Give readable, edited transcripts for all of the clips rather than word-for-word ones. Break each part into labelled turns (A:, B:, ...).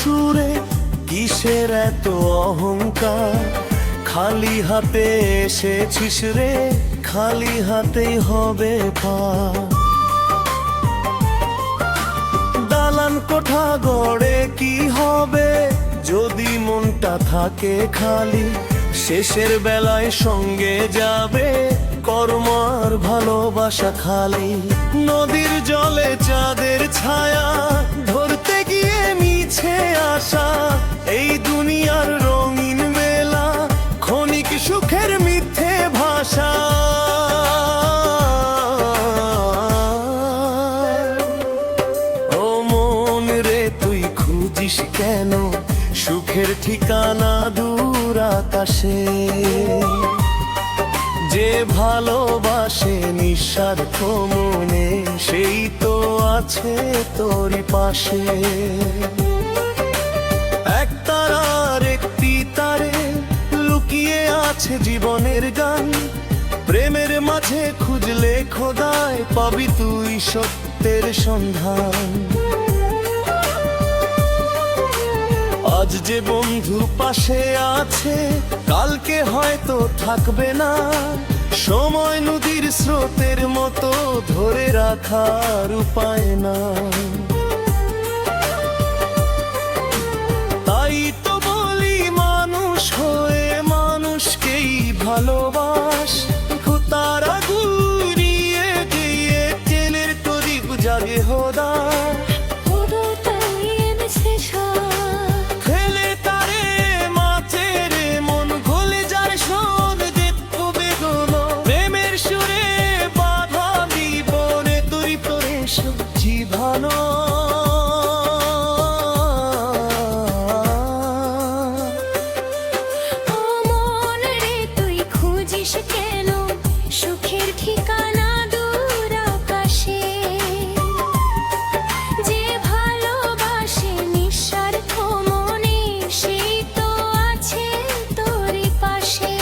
A: সুরে কিসের এত অহংকার? খালি হাতে এসেছিস রে, খালি হাতেই হবে পার। দালান কোঠা গড়ে কি হবে যদি মনটা থাকে খালি? শেষের বেলায় সঙ্গে যাবে কর্ম আর ভালোবাসা খালি। নদীর জলে চাঁদের ছায়া ধরতে গিয়ে মিছে আশা, এই দুনিয়ার রঙিন মেলা ক্ষণিক সুখের মিথ্যে ভাষা। ও মন রে তুই খুঁজিস কেন সুখের ঠিকানা দূর আকাশে? যে ভালোবাসে নিঃস্বার্থ মনে সেই তো আছে তোরই পাশে। এক তারার একটি তারে লুকিয়ে আছে জীবনের গান। প্রেমের মাঝে খুঁজলে খোদায় পাবি তুই সত্যের সন্ধান। আজ যে বন্ধু পাশে আছে কালকে হয়তো থাকবে না। সময় নদীর স্রোতের মতো ধরে রাখার উপায় না। তাই তো বলি মানুষ হয়ে মানুষকেই ভালোবাস। তারা ঘুরিয়ে গিয়ে ট্রেনের তরিপ জাগে হোদা। জীবনো
B: ও মন রে তুই খুঁজিস কেন সুখের ঠিকানা দূর আকাশে? যে ভালোবাসে নিঃস্বার্থ মনে সেই তো আছে তোরই পাশে।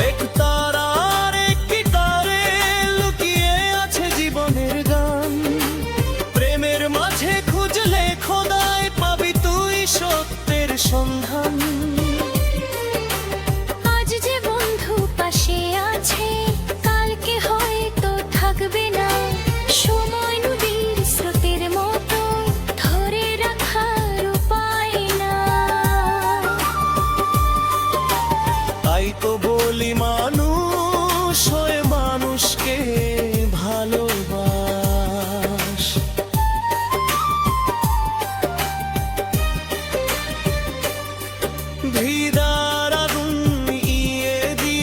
A: এক তারার একটি তারে লুকিয়ে আছে জীবনের গান। প্রেমের মাঝে খুঁজলে খোদায় পাবি তুই সত্যের সন্ধান।
B: আজ যে বন্ধু পাশে আছে কালকে হয়তো থাকবে না। সময় নদীর স্রোতের মতো ধরে রাখার উপায় না।
A: তাই তো বলি মানুষ হয়ে মানুষকে ভালোবাস। ভিদার আগুন ইয়ে দি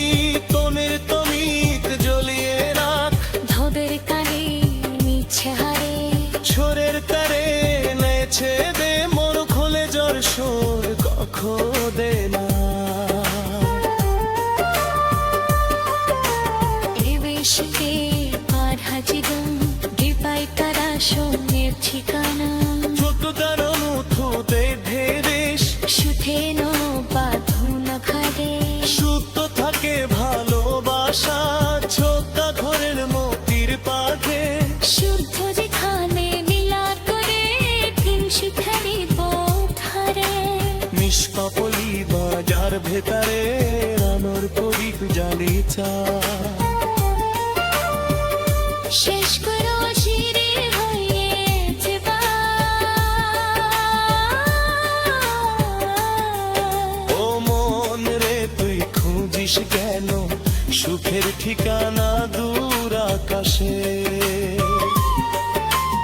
A: তনের তমিত জ্বলিয়ে রাখ।
B: ধোদের কানে মিছে হারে
A: ছোরের তারে নেছে দে মন খোলে জ্বর সোর কখো দে না।
B: এবেশকে আর হাজিদম দিপাই তারা সোনের ঠিকানা।
A: ছোট তার মুঠোতে ঢেরেস
B: সুথে নো বাঁধো না ঘরে।
A: সুপ্ত থাকে ভালোবাসা ছোট্টা ঘরের মতির পাখে।
B: শুদ্ধ যেখানে নীলা করে তিন শিখারি বোধারে।
A: নিষ্কাপলি বাজার ভেতরে রানোর করি জানি চা।
B: শেষ করো শিরে হয়েছে বা।
A: ও মন রে তুই খুঁজিস কেন সুখের ঠিকানা দূর আকাশে?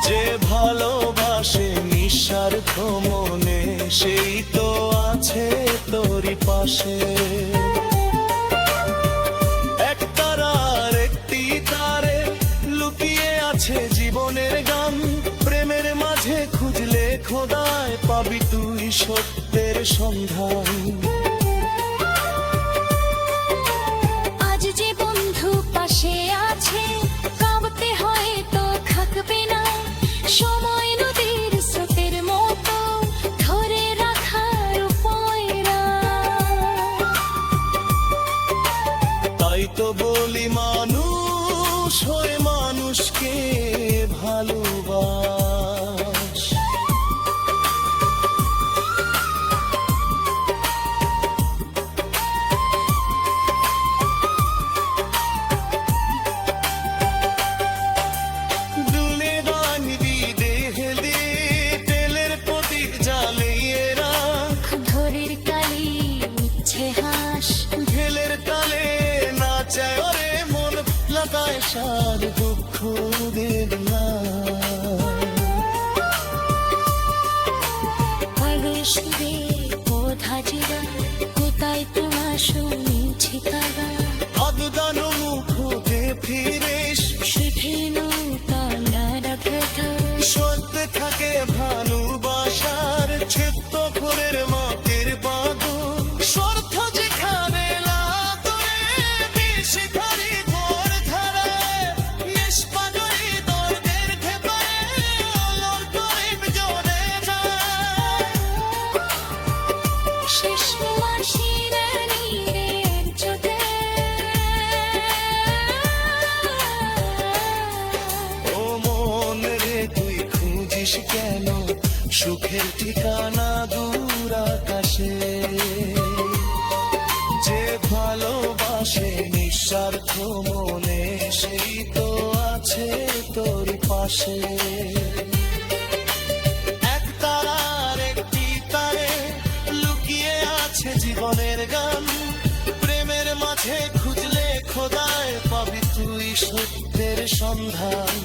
A: যে ভালোবাসে নিঃস্বার্থ মনে সেই তো আছে তোরই পাশে। এক তারার একটি তারে লুকিয়ে আছে জীবনের গান। প্রেমের মাঝে খুঁজলে খোদায় পাবি তুই সত্যের সন্ধান।
B: আজ যে বন্ধু পাশে আছে কাঁদতে হয়তো থাকবে না। সময় নদীর স্রোতের মতো ধরে রাখার উপায় না।
A: তাই তো বলি মানুষ হয়ে মানুষকে ভালোবাস। সুখের ঠিকানা দূর আকাশে। যে ভালোবাসে নিঃস্বার্থ মনে, সেই তো আছে তোর পাশে। এক তারার একটি তারে লুকিয়ে আছে জীবনের গান, প্রেমের মাঝে খুঁজলে খোদায় পাবি তুই সত্যের সন্ধান।